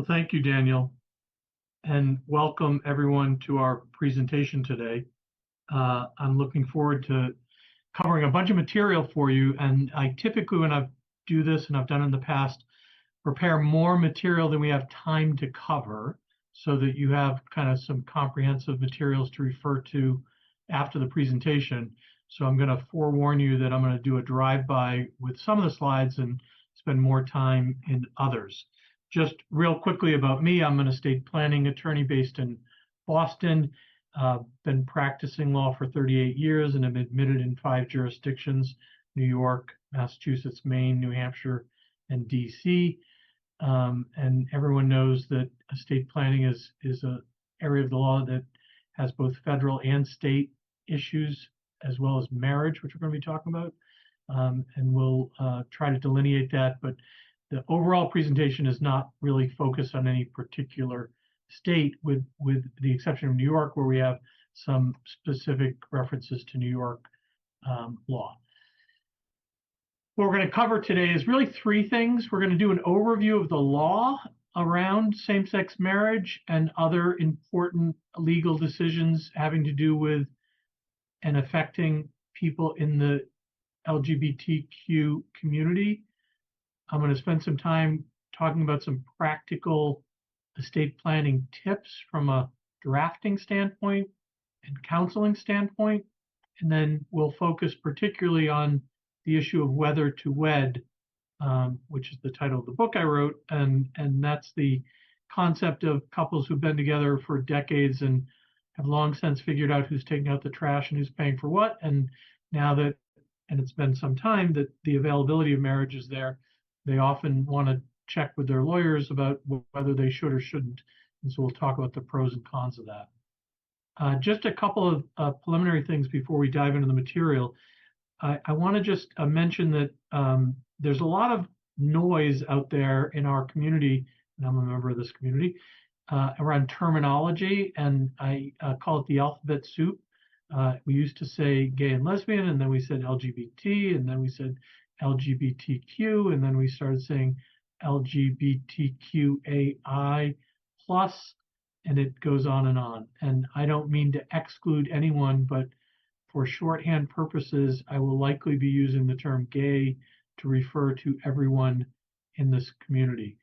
Well, thank you, Daniel, and welcome everyone to our presentation today. I'm looking forward to covering a bunch of material for you, and I typically, when I do this, and I've done in the past, prepare more material than we have time to cover so that you have kind of some comprehensive materials to refer to after the presentation. So I'm going to forewarn you that I'm going to do a drive-by with some of the slides and spend more time in others. Just real quickly about me, I'm an estate planning attorney based in Boston. Been practicing law for 38 years and am admitted in 5 jurisdictions: New York, Massachusetts, Maine, New Hampshire, and DC. And everyone knows that estate planning is an area of the law that has both federal and state issues, as well as marriage, which we're going to be talking about. And we'll try to delineate that, but the overall presentation is not really focused on any particular state, with the exception of New York, where we have some specific references to New York law. What we're going to cover today is really 3 things. We're going to do an overview of the law around same-sex marriage and other important legal decisions having to do with and affecting people in the LGBTQ community. I'm going to spend some time talking about some practical estate planning tips from a drafting standpoint and counseling standpoint, and then we'll focus particularly on the issue of whether to wed, which is the title of the book I wrote, and that's the concept of couples who've been together for decades and have long since figured out who's taking out the trash and who's paying for what, and now that, and it's been some time, that the availability of marriage is there, they often want to check with their lawyers about whether they should or shouldn't. And so we'll talk about the pros and cons of that. Just a couple of preliminary things before we dive into the material. I want to just mention that there's a lot of noise out there in our community, and I'm a member of this community, around terminology, and I call it the alphabet soup. We used to say gay and lesbian, and then we said LGBT, and then we said LGBTQ, and then we started saying LGBTQAI plus, and it goes on and on. And I don't mean to exclude anyone, but for shorthand purposes, I will likely be using the term gay to refer to everyone in this community.